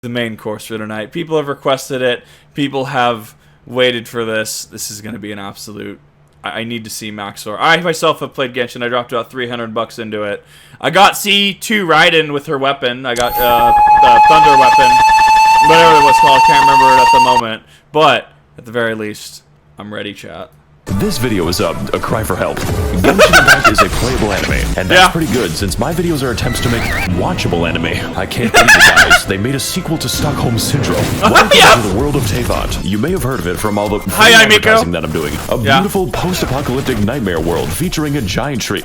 the main course for tonight. People have requested it. People have waited for this. This is going to be an absolute... I need to see Max0r. I myself have played Genshin. I dropped about $300 into it. I got C2 Raiden with her weapon. I got the Thunder weapon. Whatever it was called. I can't remember it at the moment. But, at the very least, I'm ready, chat. This video is a cry for help. Genshin Impact is a playable anime, and that's pretty good since my videos are attempts to make watchable anime. I can't believe it, guys. They made a sequel to Stockholm Syndrome. Welcome to the world of Teyvat. You may have heard of it from all the advertising that I'm doing. A beautiful post-apocalyptic nightmare world featuring a giant tree.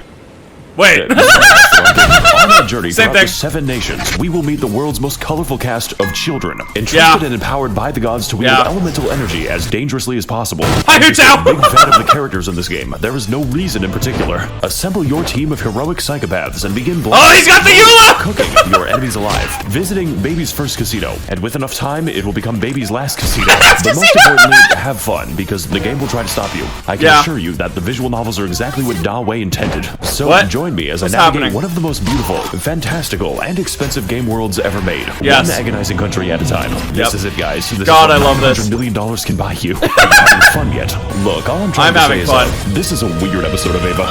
Wait. On our journey throughout the 7 nations, we will meet the world's most colorful cast of children, entrusted and empowered by the gods to wield elemental energy as dangerously as possible. I'm a big fan of the characters in this game. There is no reason in particular. Assemble your team of heroic psychopaths and begin he's got the Eula! cooking your enemies alive, visiting Baby's first casino, and with enough time, it will become Baby's last casino. But most importantly, have fun, because the game will try to stop you. I can assure you that the visual novels are exactly what Da Wei intended. So join me as I navigate one of the most beautiful, fantastical, and expensive game worlds ever made. One agonizing country at a time. This is it, guys. This God, I love this. $100 million can buy you. Are you having fun yet? Look, all I'm trying to say is this is a weird episode of Ava.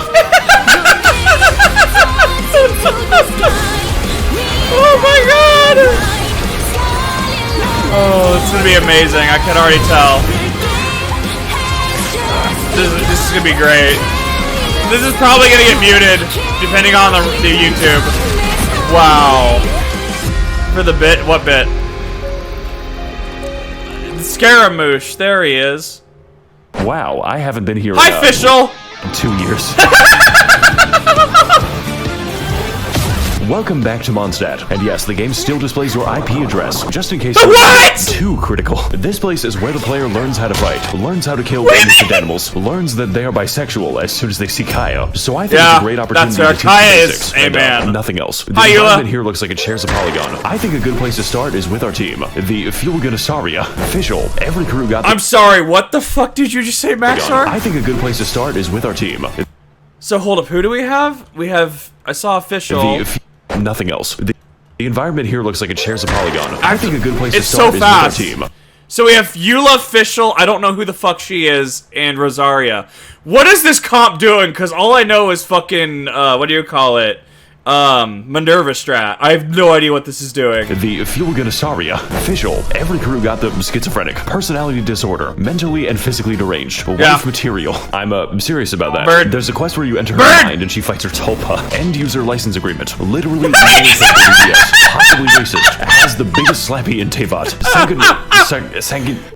Oh my god! Oh, it's gonna be amazing. I can already tell. This is gonna be great. This is probably gonna get muted, depending on the YouTube. Wow. For the bit? What bit? Scaramouche. There he is. Wow, I haven't been here in 2 years. Welcome back to Mondstadt, and yes, the game still displays your IP address, just in case it's too critical. This place is where the player learns how to fight, learns how to kill innocent animals, learns that they are bisexual as soon as they see Kaya. So I think it's a great opportunity to teach basics, and nothing else. The environment here looks like it shares a polygon. I think a good place to start is with our team, the Fulganisauria. Official, every crew got I'm sorry, what the fuck did you just say, Max0r? I think a good place to start is with our team. So hold up, who do we have? We have, I saw official. Nothing else. The environment here looks like it shares a polygon. I think a good place to start is with our team. So we have Eula Official, I don't know who the fuck she is, and Rosaria. What is this comp doing? Because all I know is fucking, what do you call it? Minerva Strat. I have no idea what this is doing. The Fulganisauria. Official. Every crew got the schizophrenic, personality disorder, mentally and physically deranged, wife material. I'm serious about that. There's a quest where you enter her mind and she fights her tulpa. End user license agreement. Literally possibly racist. Has the biggest slappy in Teyvat.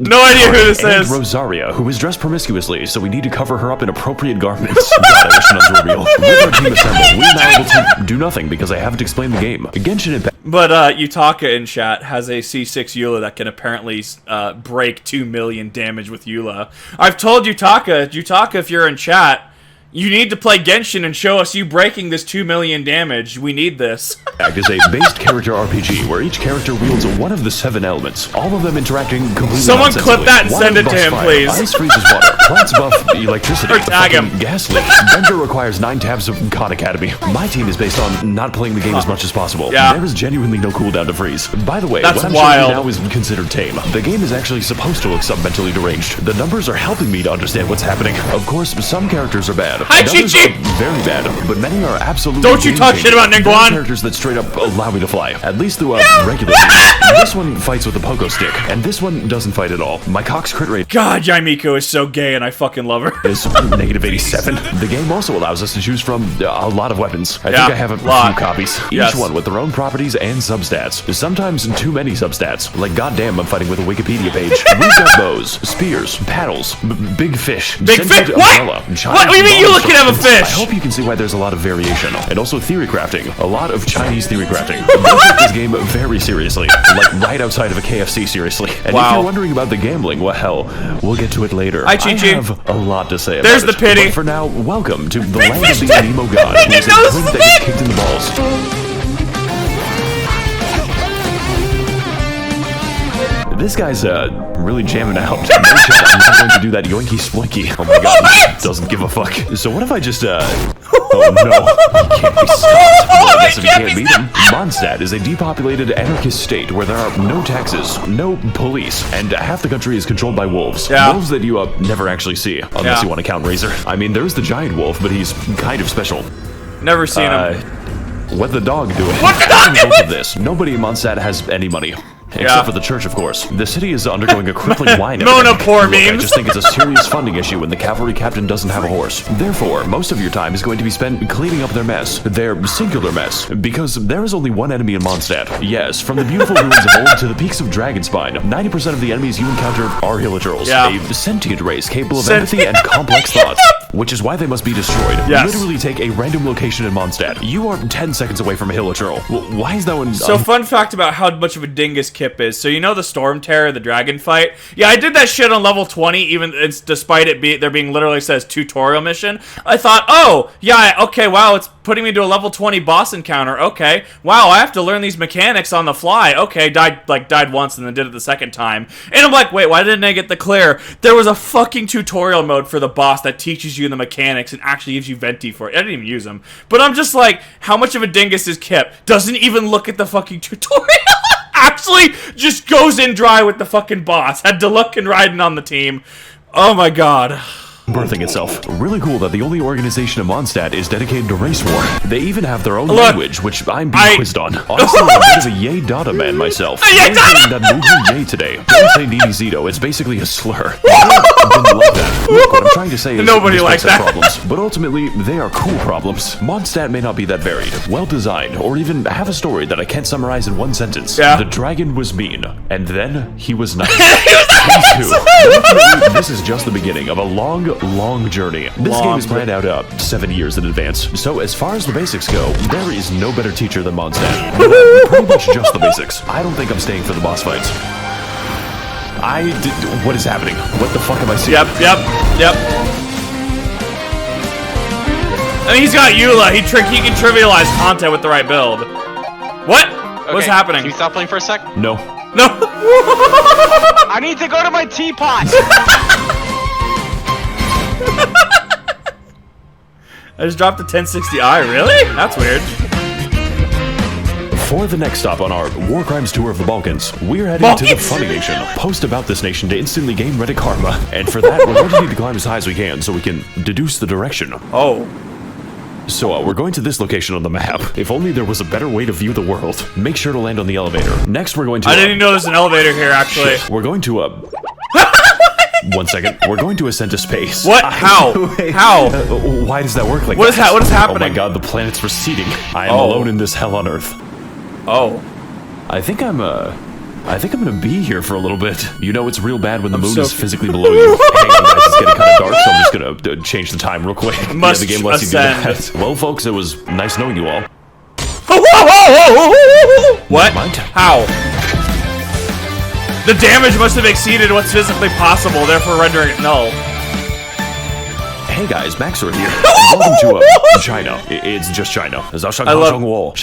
No idea who this is. Rosaria, who is dressed promiscuously, so we need to cover her up in appropriate garments. God, I wish nuns were real. With our team assembled, we're now able to do nothing because I haven't explained the game. Genshin Impact. But Yutaka in chat has a C6 Eula that can apparently break 2 million damage with Eula. I've told Yutaka, if you're in chat, you need to play Genshin and show us you breaking this 2 million damage. We need this. Is a based character RPG where each character wields one of the 7 elements, all of them interacting completely Someone clip that and send it to him, please. Ice freezes water, plants buff electricity, or tag him. Gas leak. Bender requires 9 tabs of God Academy. My team is based on not playing the game as much as possible. There is genuinely no cooldown to freeze. By the way, what I'm showing you now is considered tame. The game is actually supposed to look mentally deranged. The numbers are helping me to understand what's happening. Of course, some characters are bad. Hi, Chi-Chi! Very bad, but many are absolutely Don't you talk shit about Ningguang! Characters that straight up allow me to fly, at least through a regular This one fights with a pogo stick, and this one doesn't fight at all. My cock's crit rate God, Yaimiko is so gay and I fucking love her. is -87. The game also allows us to choose from a lot of weapons. I think I have a few copies. Each one with their own properties and substats. Sometimes too many substats. Like goddamn, I'm fighting with a Wikipedia page. We've got bows, spears, paddles, big fish. Big fish? What? What do you mean you can have a fish? I hope you can see why there's a lot of variation. And also theory crafting. A lot of Chinese theory crafting. They take this game very seriously. Like right outside of a KFC, seriously. And if you're wondering about the gambling, well, hell, we'll get to it later. I have a lot to say about There's the pity. But for now, welcome to the land of the anemo god. Who is a twink that gets kicked in the balls. This guy's really jamming out. No shot, I'm not going to do that yoinky splinky. Oh my god, doesn't give a fuck. So what if I just Oh no, he can't be stopped. Well, I guess if you can't beat him. Mondstadt is a depopulated anarchist state where there are no taxes, no police, and half the country is controlled by wolves. Yeah. Wolves that you never actually see, unless you want to count Razor. I mean, there's the giant wolf, but he's kind of special. Never seen him. What the dog doing? What's the dog As a result of this, nobody in Mondstadt has any money. Except for the church, of course. The city is undergoing a crippling wine epidemic. Monopour Look, I memes. just think it's a serious funding issue when the cavalry captain doesn't have a horse. Therefore, most of your time is going to be spent cleaning up their mess. Their singular mess. Because there is only one enemy in Mondstadt. Yes, from the beautiful ruins of old to the peaks of Dragonspine, 90% of the enemies you encounter are Hilichurls. A sentient race capable of empathy and complex thoughts. Which is why they must be destroyed. Yes. Literally take a random location in Mondstadt. You are 10 seconds away from a Hilichurl. Why is that one... So fun fact about how much of a dingus Kip is. So you know the Storm Terror, the dragon fight? Yeah, I did that shit on level 20, even despite it there being literally says tutorial mission. I thought, oh, yeah, okay, wow, it's putting me to a level 20 boss encounter. Okay, wow, I have to learn these mechanics on the fly. Okay, died once and then did it the second time. And I'm like, wait, why didn't I get the clear? There was a fucking tutorial mode for the boss that teaches you the mechanics and actually gives you venti for it. I didn't even use them. But I'm just like, how much of a dingus is Kip? Doesn't even look at the fucking tutorial. Actually just goes in dry with the fucking boss. Had to look and Raiden on the team. Oh my god. Birthing itself. Really cool that the only organization in Mondstadt is dedicated to race war. They even have their own language, which I'm being quizzed on. Honestly, I'm a bit of a yay data man myself. Yay data! That movie yay today. Don't say Zito. It's basically a slur. I didn't like that. Look, what I'm trying to say is nobody likes that. Problems, but ultimately, they are cool problems. Mondstadt may not be that varied, well-designed, or even have a story that I can't summarize in one sentence. Yeah. The dragon was mean, and then he was nice. This is just the beginning of a long journey. This game is planned out 7 years in advance. So as far as the basics go, there is no better teacher than Mondstadt. Pretty much just the basics. I don't think I'm staying for the boss fights. What is happening? What the fuck am I seeing? Yep. I mean, he's got Eula. He can trivialize content with the right build. What? Okay, What's happening? Can you stop playing for a sec? No. I need to go to my teapot! I just dropped the 1060i, really? That's weird. For the next stop on our War Crimes tour of the Balkans, we're heading to the Funimation. Post about this nation to instantly gain Reddit karma, and for that, we're going to need to climb as high as we can so we can deduce the direction. Oh. So we're going to this location on the map. If only there was a better way to view the world. Make sure to land on the elevator. Next, we're going to... I didn't even know there's an elevator here, actually. We're going to 1 second. We're going to ascend to space. What? How? How? Why does that work like What that? What is happening? Oh my god, the planet's receding. I am alone in this hell on Earth. Oh. I think I'm gonna be here for a little bit. You know it's real bad when the moon is physically below you. Hang on, guys, it's getting kind of dark, so I'm just gonna change the time real quick. Must the game lets you do ascend. that. Well, folks, it was nice knowing you all. What? Never mind. How? The damage must have exceeded what's physically possible, therefore rendering it null. Hey guys, Max0r here. Welcome to China. It's just China. I love... What?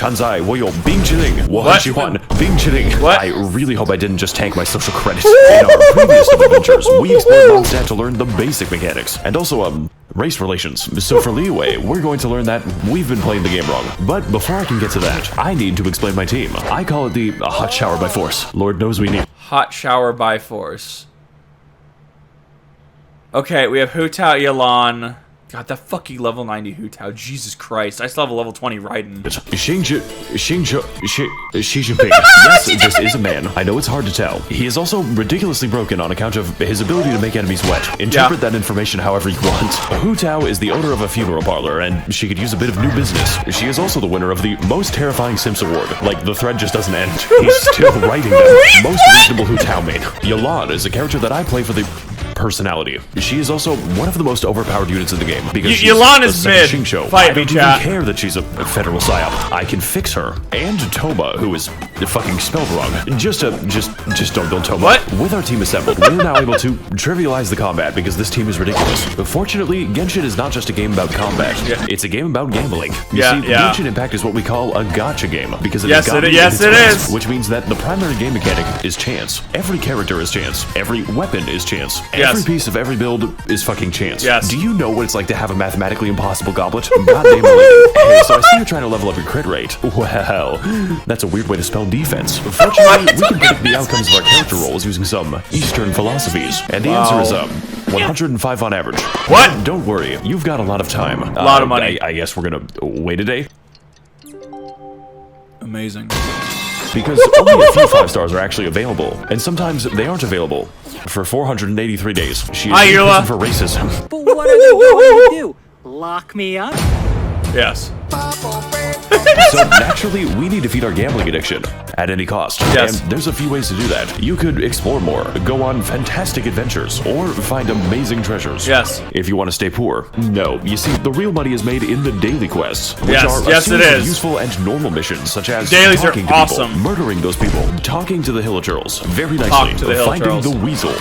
I really hope I didn't just tank my social credit. In our previous adventures, we explored Mondstadt to learn the basic mechanics, and also, race relations. So for Leeway, we're going to learn that we've been playing the game wrong. But before I can get to that, I need to explain my team. I call it the hot shower by force. Lord knows we need... Hot shower by force. Okay, we have Hu Tao Yalan. God, that fucking level 90 Hu Tao. Jesus Christ. I still have a level 20 Raiden. Xi Jinping. Yes, this is a man. I know it's hard to tell. He is also ridiculously broken on account of his ability to make enemies wet. Interpret that information however you want. Hu Tao is the owner of a funeral parlor, and she could use a bit of new business. She is also the winner of the Most Terrifying Sims Award. Like, the thread just doesn't end. He's still writing them. Most reasonable Hu Tao main. Yalan is a character that I play for the personality. She is also one of the most overpowered units in the game because she's Yalan is mid. I don't even care that she's a federal psyop. I can fix her. And Toma, who is fucking spelled wrong. Just don't Toma. What? With our team assembled, we're now able to trivialize the combat because this team is ridiculous. Fortunately, Genshin is not just a game about combat. Yeah. It's a game about gambling. You see, Genshin Impact is what we call a gacha game because it is, which means that the primary game mechanic is chance. Every character is chance. Every weapon is chance. Yes. Every piece of every build is fucking chance. Yes. Do you know what it's like to have a mathematically impossible goblet? Goddamn believe. Hey, so I see you're trying to level up your crit rate. Well, that's a weird way to spell defense. Fortunately, we can predict the outcomes of our character rolls using some Eastern philosophies. And the answer is 105 on average. What? Don't worry, you've got a lot of time. A lot of money. I guess we're gonna wait a day. Amazing. Because only a few 5 stars are actually available, and sometimes they aren't available for 483 days. She is in prison for racism. But what are they going to do? Lock me up? Yes. So naturally, we need to feed our gambling addiction at any cost. Yes. And there's a few ways to do that. You could explore more, go on fantastic adventures, or find amazing treasures. Yes. If you want to stay poor. No, you see, the real money is made in the daily quests, which Yes, are a yes, it series of is. useful and normal missions, such as Dailies are talking to awesome. people, murdering those people, talking to the hillagirls, very nicely, Talk to the finding hillagirls. the weasel.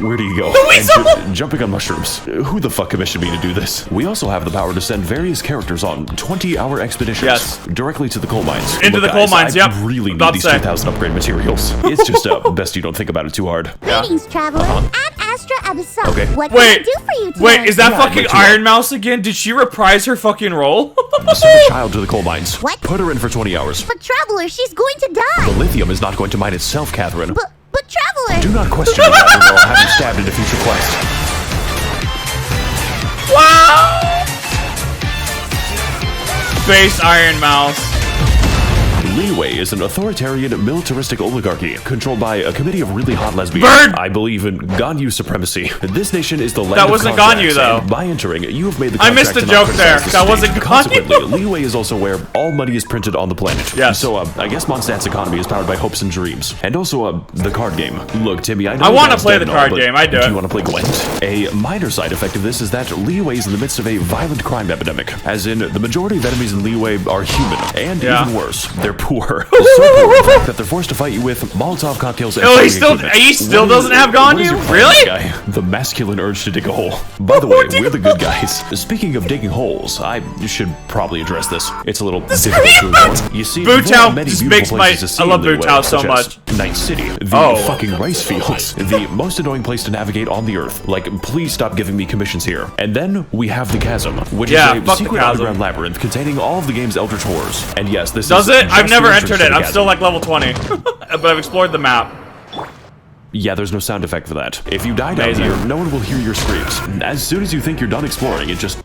Where do you go? The weasel! And jumping on mushrooms. Who the fuck commissioned me to do this? We also have the power to send various characters on 20-hour expeditions. Yes. Directly to the coal mines. Into the coal mines, I yep. really About need to these say. 2,000 upgrade materials. It's just best you don't think about it too hard. Greetings, traveler. I'm Astra Abyssal. Okay. What can I do for you today? Wait, is that Yeah, fucking wait, you Iron Mouse again? Did she reprise her fucking role? Send a child to the coal mines. What? Put her in for 20 hours. But traveler, she's going to The die. lithium is not going to mine itself, Catherine. But traveler. Do not question me, Catherine, or I'll have you stabbed in a future quest. Wow! Base Iron Mouse. Liyue is an authoritarian, militaristic oligarchy controlled by a committee of really hot lesbians. Bird! I believe in Ganyu supremacy. This nation is the land That of wasn't contracts, Ganyu, though. and by entering, you have made the I contract missed a to not joke criticize there. the That state. wasn't Ganyu. Consequently, Liyue is also where all money is printed on the planet. Yes. So, I guess Mondstadt's economy is powered by hopes and dreams. And also, the card game. Look, Timmy, I know I your wanna dad's play dead the and all, card but game. I do Do it. you want to play Gwent? A minor side effect of this is that Liyue is in the midst of a violent crime epidemic. As in, the majority of enemies in Liyue are human. And Yeah. even worse, they're poor. So poor, in fact, that they're forced to fight you with Molotov cocktails and Oh, fighting he still- equipment. he still What is- doesn't have what is Ganyu? your plan, Really? guy? The masculine urge to dig a hole. By the way, we're the good guys. Speaking of digging holes, I should probably address this. It's a little difficult to ignore. You see, Boot there are Town many just beautiful makes my- places to see I love in Boot Liyue, Town so such as much. Night City, the Oh. fucking rice fields, the most annoying place to navigate on the earth. Like, please stop giving me commissions here. And then we have the Chasm, which Yeah, is a fuck the secret Chasm. underground labyrinth containing all of the game's eldritch horrors. And yes, this Does is it? I've just never the entrance entered to it. the I'm still chasm. like level 20. But I've explored the map. Yeah, there's no sound effect for that. If you die down Amazing. here, no one will hear your screams. As soon as you think you're done exploring, it just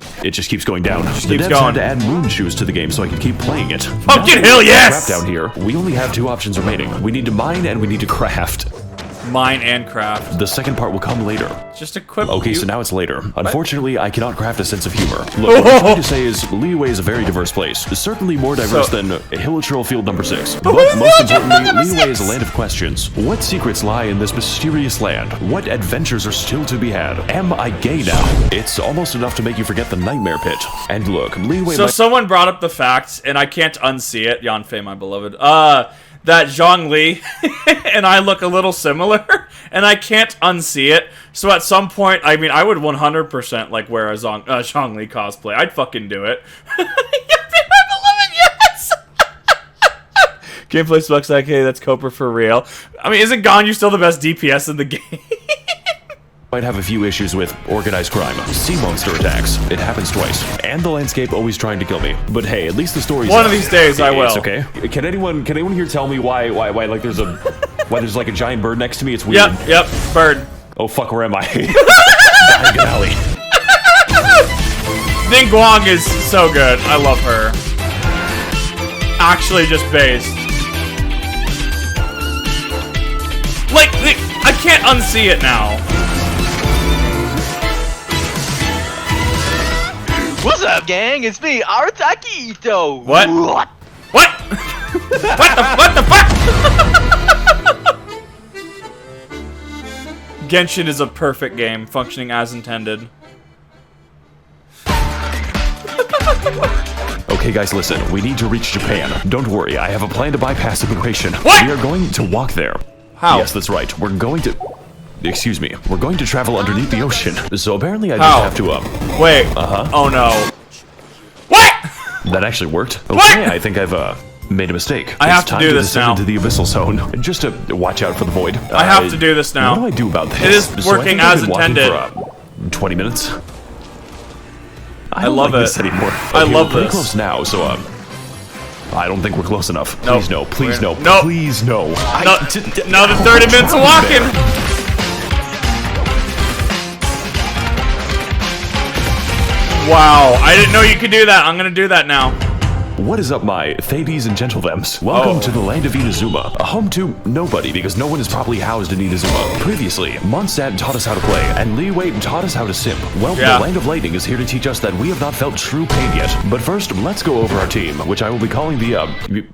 keeps going down. The keeps devs going. had to add moon shoes to the game so I could keep playing it. Pumpkin Now Hill, that we're yes! trapped down here, we only have 2 options remaining. We need to mine and we need to craft. Mine and craft. The second part will come later. Just equip. Okay, you- so now it's later. Unfortunately, I cannot craft a sense of humor. Look, what I'm trying to say is, Liyue is a very diverse place. Certainly more diverse So- than Hilichurl Field number 6. But most importantly, Liyue is a land of questions. What secrets lie in this mysterious land? What adventures are still to be had? Am I gay now? It's almost enough to make you forget the nightmare pit. And look, Liyue So might- someone brought up the fact, and I can't unsee it. Yanfei, my beloved. That Zhongli and I look a little similar, and I can't unsee it. So at some point, I mean, I would 100% like wear a Zhongli cosplay. I'd fucking do it. Yanfei, my beloved, yes. Gameplay sucks. Okay, that's Copra for real. I mean, isn't Ganyu still the best DPS in the game? might have a few issues with organized crime, sea monster attacks. It happens twice, and the landscape always trying to kill me. But hey, at least the story's One out. of these days I will. It's okay. Can anyone here tell me why like there's a why there's like a giant bird next to me? It's weird. Yep, bird. Oh fuck, where am I? Diagon Alley. Ning Guang is so good. I love her. Actually, just based. Like, I can't unsee it now. What's up, gang? It's me, Arataki Ito. What? What? what the fuck? Genshin is a perfect game, functioning as intended. Okay, guys, listen. We need to reach Japan. Don't worry, I have a plan to bypass immigration. What? We are going to walk there. How? Yes, that's right. We're going to... Excuse me. We're going to travel underneath the ocean. So apparently I How? just have to, Wait. Uh-huh. Oh no. What? That actually worked. Okay, What? I think I've, made a mistake. I have It's to time do this descend now. into the abyssal zone. Just to watch out for the void. I have to do this now. What do I do about this? It is So I working think I've as been walking intended. For, 20 minutes. I love don't like it. this anymore. I Okay, love we're pretty this. close now, so I don't think we're close enough. Nope. Please no. Please no. Nope. Please no. Another 30 minutes of walking. Wow, I didn't know you could do that. I'm gonna do that now. What is up, my Thades and Gentlethems? Welcome Oh. to the land of Inazuma, a home to nobody because no one is properly housed in Inazuma. Previously, Mondstadt taught us how to play, and Leeway taught us how to simp. Well, Yeah. the land of lightning is here to teach us that we have not felt true pain yet. But first, let's go over our team, which I will be calling the,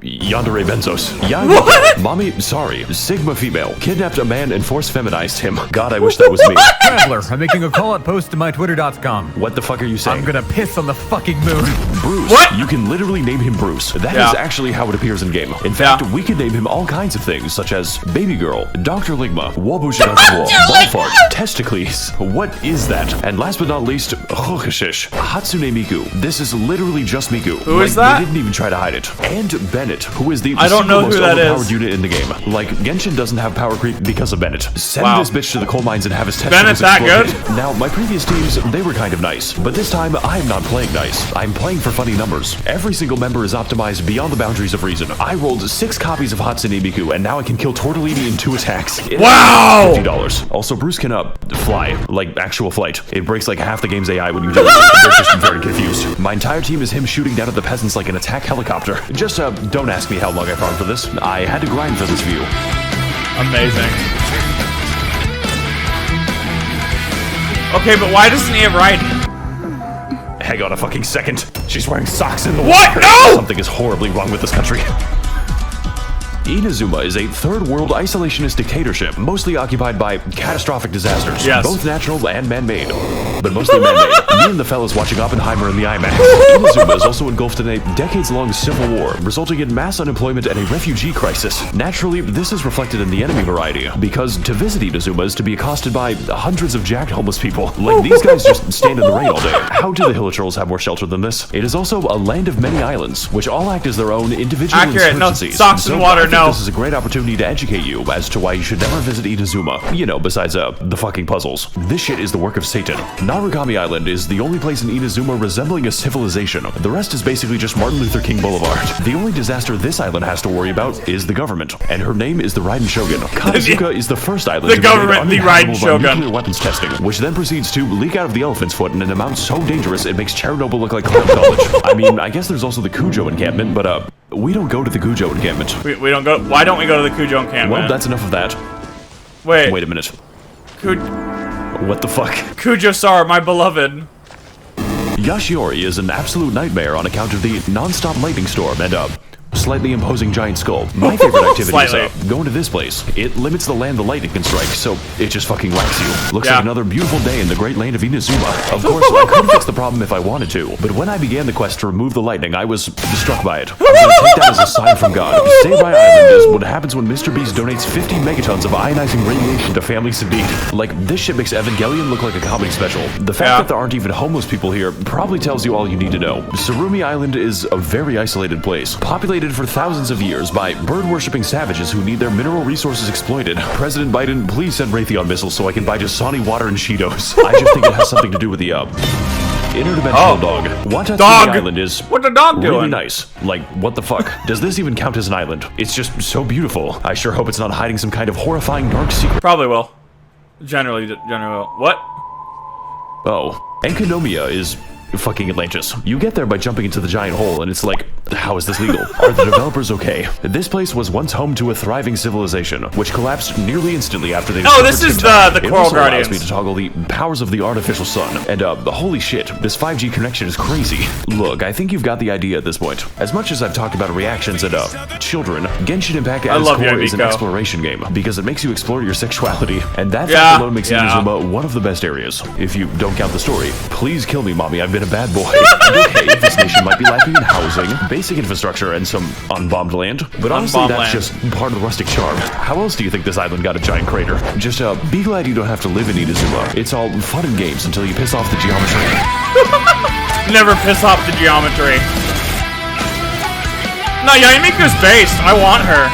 Yandere Benzos. What? Mommy, sorry, Sigma female, kidnapped a man and force feminized him. God, I wish that was me. Traveler, I'm making a call-out post to my twitter.com. What the fuck are you saying? I'm gonna piss on the fucking moon. Bruce. What? You can literally name him Bruce. That is Yeah. actually how it appears in game. In fact, Yeah. we can name him all kinds of things, such as Baby Girl, Dr. Ligma, Wabushirakuo, Ballfart, Testicles. What is that? And last but not least, Hokashish, Hatsune Miku. This is literally just Miku. Who is that? They didn't even try to hide it. And Bennett, who is the I don't know most who that overpowered is. unit in the game. Like, Genshin doesn't have power creep because of Bennett. Send Wow. this bitch to the coal mines and have his Bennett testicles that good? exploded. Now, my previous teams, they were kind of nice, but this time, I'm not playing nice. I'm playing for funny numbers. Every single member is optimized beyond the boundaries of reason. I rolled 6 copies of Hatsune Miku, and now I can kill Tortellini in 2 attacks. Wow! $50. Also, Bruce can fly, like actual flight. It breaks like half the game's AI when you do it. They're just very confused. My entire team is him shooting down at the peasants like an attack helicopter. Just, don't ask me how long I farmed for this. I had to grind for this view. Amazing. Okay, but why doesn't he have Raiden? Hang on a fucking second. She's wearing socks in the What? water. No! Something is horribly wrong with this country. Inazuma is a third-world isolationist dictatorship, mostly occupied by catastrophic disasters, Yes. both natural and man-made, but mostly man-made. Me and the fellas watching Oppenheimer in the IMAX. Inazuma is also engulfed in a decades-long civil war, resulting in mass unemployment and a refugee crisis. Naturally, this is reflected in the enemy variety, because to visit Inazuma is to be accosted by hundreds of jacked homeless people. Like, these guys just stand in the rain all day. How do the Hill Trolls have more shelter than this? It is also a land of many islands, which all act as their own individual Accurate. No, insurgencies. socks and water, I think no. This is a great opportunity to educate you as to why you should never visit Inazuma. You know, besides, the fucking puzzles. This shit is the work of Satan. Narukami Island is the only place in Inazuma resembling a civilization. The rest is basically just Martin Luther King Boulevard. The only disaster this island has to worry about is the government, and her name is the Raiden Shogun. Katazuka is the first island The to be made government, the uninhabitable Raiden by Shogun. nuclear weapons testing, which then proceeds to leak out of the elephant's foot in an amount so dangerous it makes Chernobyl look like clown college. I mean, I guess there's also the Kujo encampment, but we don't go to the Kujo encampment. We don't go. Why don't we go to the Kujo encampment? Well, that's enough of that. Wait Wait a minute. What the fuck? Kujo-sar, my beloved. Yashiori is an absolute nightmare on account of the non-stop lightning storm and slightly imposing giant skull. My favorite activity is Slightly. going to this place. It limits the land the lightning can strike, so it just fucking whacks you. Looks Yeah. like another beautiful day in the great land of Inazuma. Of course, I could fix the problem if I wanted to, but when I began the quest to remove the lightning, I was struck by it. I'm gonna take that as a sign from God. Save my island is what happens when Mr. Beast donates 50 megatons of ionizing radiation to families in need. Like, this shit makes Evangelion look like a comedy special. The fact Yeah. that there aren't even homeless people here probably tells you all you need to know. Surumi Island is a very isolated place, populated for thousands of years by bird-worshipping savages who need their mineral resources exploited. President Biden, please send Raytheon missiles so I can buy Dasani water and Cheetos. I just think it has something to do with the, interdimensional dog. Watatsumi Dog! Island is What the dog really doing? nice. Like, what the fuck? Does this even count as an island? It's just so beautiful. I sure hope it's not hiding some kind of horrifying dark secret. Probably will. Generally will. What? Oh, Enkanomiya is fucking Atlantis. You get there by jumping into the giant hole, and it's like, how is this legal? Are the developers okay? This place was once home to a thriving civilization, which collapsed nearly instantly after they. Oh, this is the It Coral also Guardians. allows me to toggle the powers of the artificial sun, and holy shit, this 5G connection is crazy. Look, I think you've got the idea at this point. As much as I've talked about reactions and children, Genshin Impact at its love core is an Yumiko. exploration game because it makes you explore your sexuality, and that Yeah, fact alone makes yeah. Inazuma one of the best areas. If you don't count the story, please kill me, mommy. I've been a bad boy. And okay, this nation might be lacking in housing, basic infrastructure, and some unbombed land, but honestly, Unbombed that's land. just part of the rustic charm. How else do you think this island got a giant crater? Just be glad you don't have to live in Inazuma. It's all fun and games until you piss off the geometry. Never piss off the geometry. No, Yamiku's based. I want her.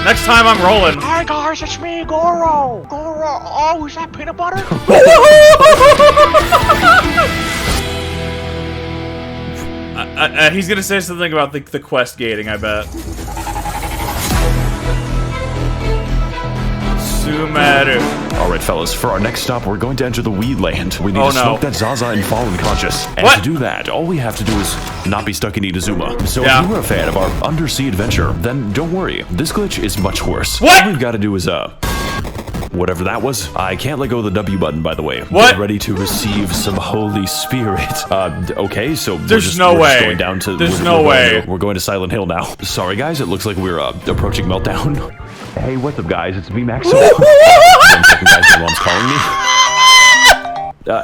Next time I'm rolling. Hi guys, it's me, Goro. Goro. Oh, is that peanut butter? He's gonna say something about the quest gating, I bet. Sumeru. Alright, fellas, for our next stop, we're going to enter the Weed Land. We need Oh, to no. smoke that Zaza and fall unconscious. And What? to do that, all we have to do is not be stuck in Inazuma. So Yeah. if you were a fan of our undersea adventure, then don't worry. This glitch is much worse. What? All we've got to do is, whatever that was. I can't let go of the W button, by the way. What? Get ready to receive some Holy Spirit. Okay, so There's no we're way. just going down to... There's we're- no we're way. going to- We're going to Silent Hill now. Sorry, guys, it looks like we're approaching Meltdown. Hey, what's up, guys? It's me, Max0r. 1 second, guys, my mom's calling me.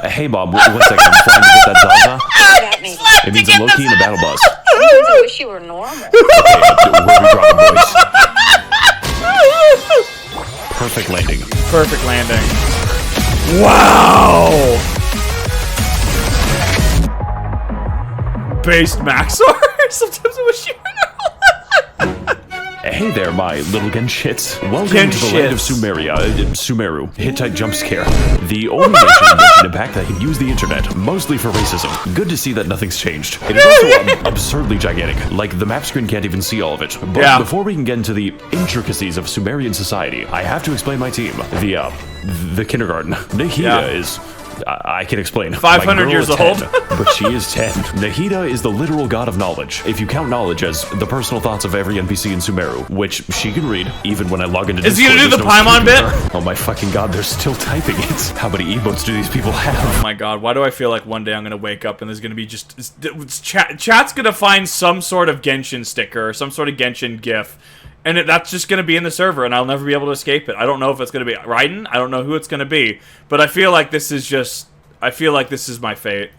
Hey, Mom, 1 second, I'm flying to get that Zaza. That means It means I'm low-key in a battle bus. I wish you were normal. Okay, where are we dropping, boys? Perfect landing. Perfect landing. Wow! Based Max0r? Sometimes I wish you were normal. Hey there, my little Genshits. Welcome to the land of Sumeru. Hittite jump scare. The only nation in Genshin Impact that can use the internet, mostly for racism. Good to see that nothing's changed. It is also absurdly gigantic. Like, the map screen can't even see all of it. But Yeah. before we can get into the intricacies of Sumerian society, I have to explain my team. The kindergarten. Nahida Yeah. is... I can explain. 500 My girl years is old. 10, but she is 10. Nahida is the literal god of knowledge. If you count knowledge as the personal thoughts of every NPC in Sumeru, which she can read, even when I log into Is he gonna Discord, do the there's no Paimon escaping bit? her. Oh my fucking god, they're still typing it. How many emotes do these people have? Oh my god, why do I feel like one day I'm gonna wake up and there's gonna be just... Chat's gonna find some sort of Genshin sticker or some sort of Genshin gif. And that's just going to be in the server, and I'll never be able to escape it. I don't know if it's going to be Raiden. I don't know who it's going to be. But I feel like this is just... I feel like this is my fate.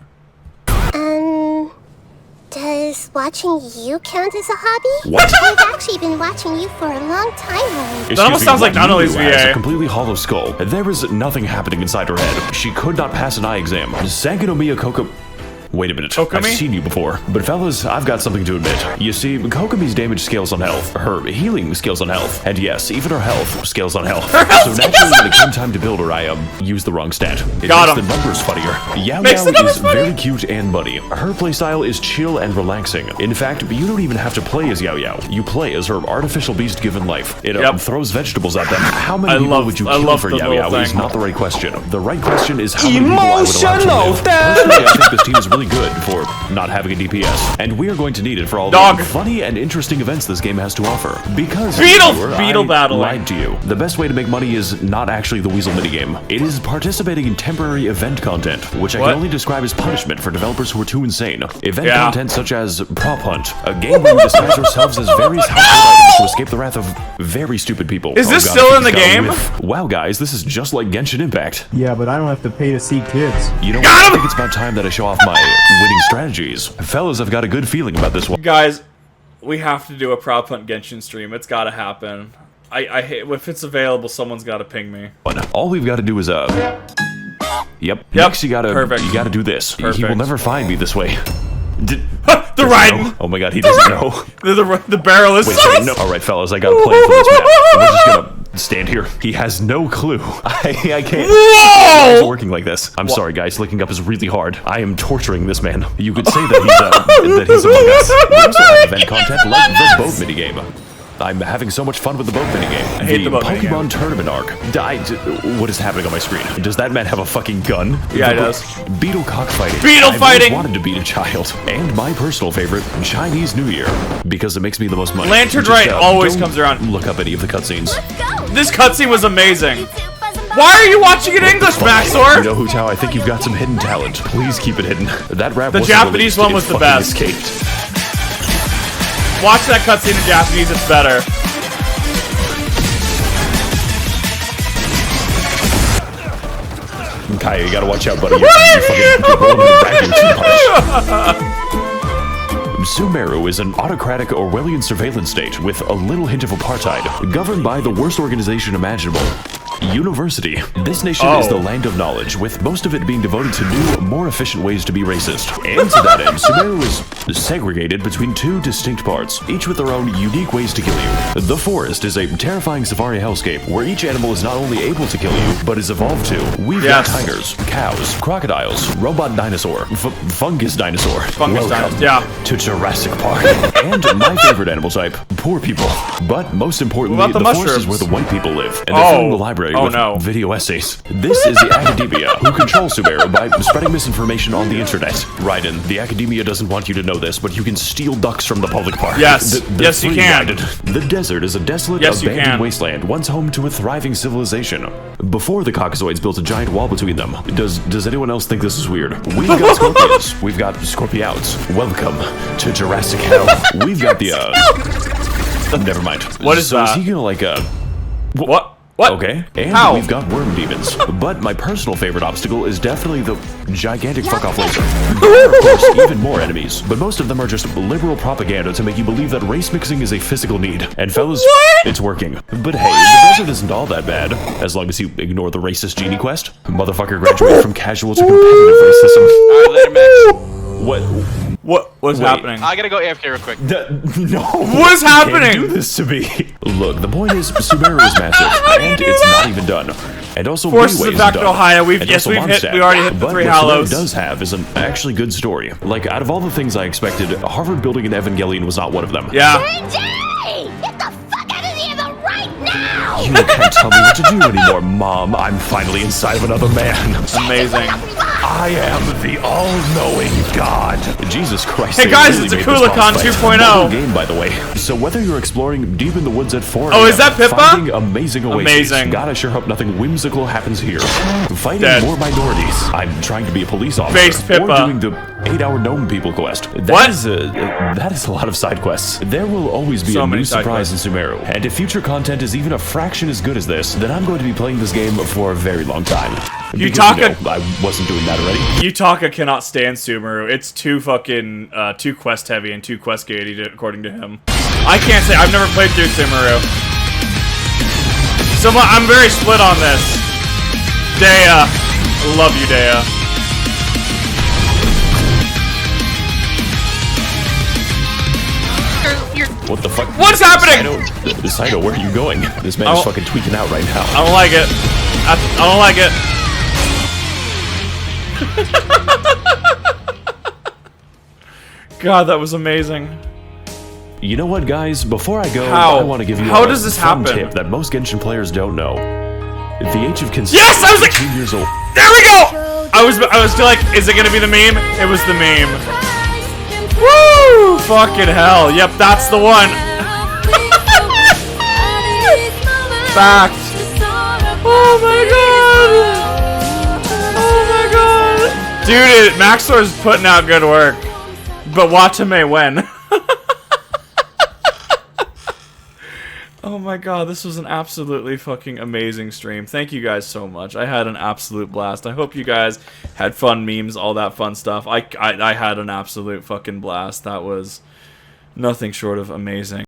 Does watching you count as a hobby? What? I've actually been watching you for a long time already. That almost sounds like Nanole's Has VA. a completely hollow skull. There is nothing happening inside her head. She could not pass an eye exam. Sangonomiya Kokomi... Wait a minute. Kokomi? I've seen you before. But fellas, I've got something to admit. You see, Kokomi's damage scales on health. Her healing scales on health. And yes, even her health scales on health. So naturally, when it came time to build her, I used the wrong stat. It Got makes him. the numbers funnier. Yao Makes the Yao numbers is funny. very cute and bunny. Her playstyle is chill and relaxing. In fact, you don't even have to play as Yao Yao. You play as her artificial beast given life. It Yep. throws vegetables at them. How many I people love- would you I kill love for the Yao little Yao is thing. not the right question. The right question is how many people I would allow to live. Personally, I think this team is really good for not having a DPS, and we are going to need it for all Dog. the funny and interesting events this game has to offer. Because Beetle I battling. lied to you. The best way to make money is not actually the Weasel minigame. It is participating in temporary event content, which I What? can only describe as punishment for developers who are too insane. Event Yeah. content such as Prop Hunt, a game where we disguise ourselves as various household items to escape the wrath of very stupid people. Is this God, still I in think the it's got a game? whiff. Wow, guys, this is just like Genshin Impact. Yeah, but I don't have to pay to see kids. You know what? Got I him! think it's about time that I show off my winning strategies. Fellas, I've got a good feeling about this one. Guys, we have to do a Prop Hunt Genshin stream. It's got to happen. I hate... If it's available, someo's got to ping me. All we've got to do is Yep. Next, you gotta do this. He will Perfect. never find me this way. The Does he Raiden! know? Oh my god, he doesn't know. The barrel is Wait, so... no. All right, fellas, I got a plan for this map. We're just gonna stand here. He has no clue. I can't. It's Whoa! working like this. I'm sorry, guys. Looking up is really hard. I am torturing this man. You could say that he's among us. We also have event content like the boat minigame. I'm having so much fun with the boat minigame. I hate the boat Pokemon minigame. tournament arc. What is happening on my screen? Does that man have a fucking gun? Yeah, he does. Beetle cockfighting. Beetle I've fighting! always wanted to beat a child. And my personal favorite, Chinese New Year. Because it makes me the most money. Lantern Just, Rite always don't comes around. Look up any of the cutscenes. This cutscene was amazing. Why are you watching it in English, You Max0r? know, Hu Tao, I think you've got some hidden talent. Please keep it hidden. That rap The wasn't Japanese released, one it was the fucking best. Escaped. Watch that cutscene in Japanese, it's better. Kaya, you gotta watch out, buddy. You're fucking rolling the vacuum too much. Sumeru is an autocratic Orwellian surveillance state with a little hint of apartheid, governed by the worst organization imaginable. University. This nation is the land of knowledge, with most of it being devoted to new, more efficient ways to be racist. And to that end, Sumeru is segregated between two distinct parts, each with their own unique ways to kill you. The forest is a terrifying safari hellscape where each animal is not only able to kill you, but is evolved to. We've got tigers, cows, crocodiles, robot dinosaur, fungus dinosaur. Fungus Welcome dinosaur, to Jurassic Park. And my favorite animal type, poor people. But most importantly, what about the the forest is mushrooms? where the white people live, and they're filling the library with video essays. This is the academia, who control Sumeru by spreading misinformation on the internet. Raiden, the academia doesn't want you to know this, but you can steal ducks from the public park. Yes, yes you can. The desert is a desolate, abandoned wasteland, once home to a thriving civilization. Before the Caucasoids built a giant wall between them. Does anyone else think this is weird? We've got scorpions. We've got scorpiouts. Welcome to Jurassic Hell. We've got the never mind. What is that? So is he gonna like What? Okay, and How? we've got worm demons. But my personal favorite obstacle is definitely the gigantic fuck-off laser. There are, of course, even more enemies, but most of them are just liberal propaganda to make you believe that race mixing is a physical need. And fellas, it's working. But hey, the desert isn't all that bad, as long as you ignore the racist genie quest. Motherfucker graduated from casual to competitive racism. Alright, later, Max. What's happening? I gotta go AFK real quick. No. What is happening? Can't do this to me. Look, the point is, Sumeru is massive, and it's not even done. And also, Forces Leeway of Back isn't to done. Ohio. And also We already hit the but 3 what hollows. Sumeru does have is an actually good story. Like, out of all the things I expected, Harvard building an Evangelion was not one of them. Yeah. Hey, get the fuck out of here right now! You can't tell me what to do anymore, Mom. I'm finally inside of another man. Amazing. I am the all-knowing God. Jesus Christ. Hey they guys, really it's a made this Kulikon boss fight. 2.0. Wonderful game, by the way. So whether you're exploring deep in the woods at 4 Oh, is that Pippa? finding amazing oases, Amazing. God, I sure hope nothing whimsical happens here. Fighting Dead. more minorities. I'm trying to be a police officer. Face Pippa. Or doing the 8-hour gnome people quest. What? That is a lot of side quests. There will always be So a many new side surprise in Sumeru. And if future content is even a fraction as good as this, then I'm going to be playing this game for a very long time. Because, I wasn't doing that already. Yutaka cannot stand Sumeru. It's too fucking, too quest heavy and too quest gated, according to him. I can't say, I've never played through Sumeru. So I'm very split on this. Dea. I love you, Dea. What the fuck? What's happening? Saito, where are you going? This man is fucking tweaking out right now. I don't like it. I don't like it. God, that was amazing. You know what, guys? Before I go, How? I want to give you How a does this fun happen? tip that most Genshin players don't know. At the age of consent, Yes! I was like, 18 years old. there we go! I was still like, is it gonna be the meme? It was the meme. Woo! Fucking hell. Yep, that's the one. Fact. Oh my god. Oh my god. Dude, Max0r is putting out good work. But Watame when? Oh my god, this was an absolutely fucking amazing stream. Thank you guys so much. I had an absolute blast. I hope you guys had fun memes, all that fun stuff. I had an absolute fucking blast. That was nothing short of amazing.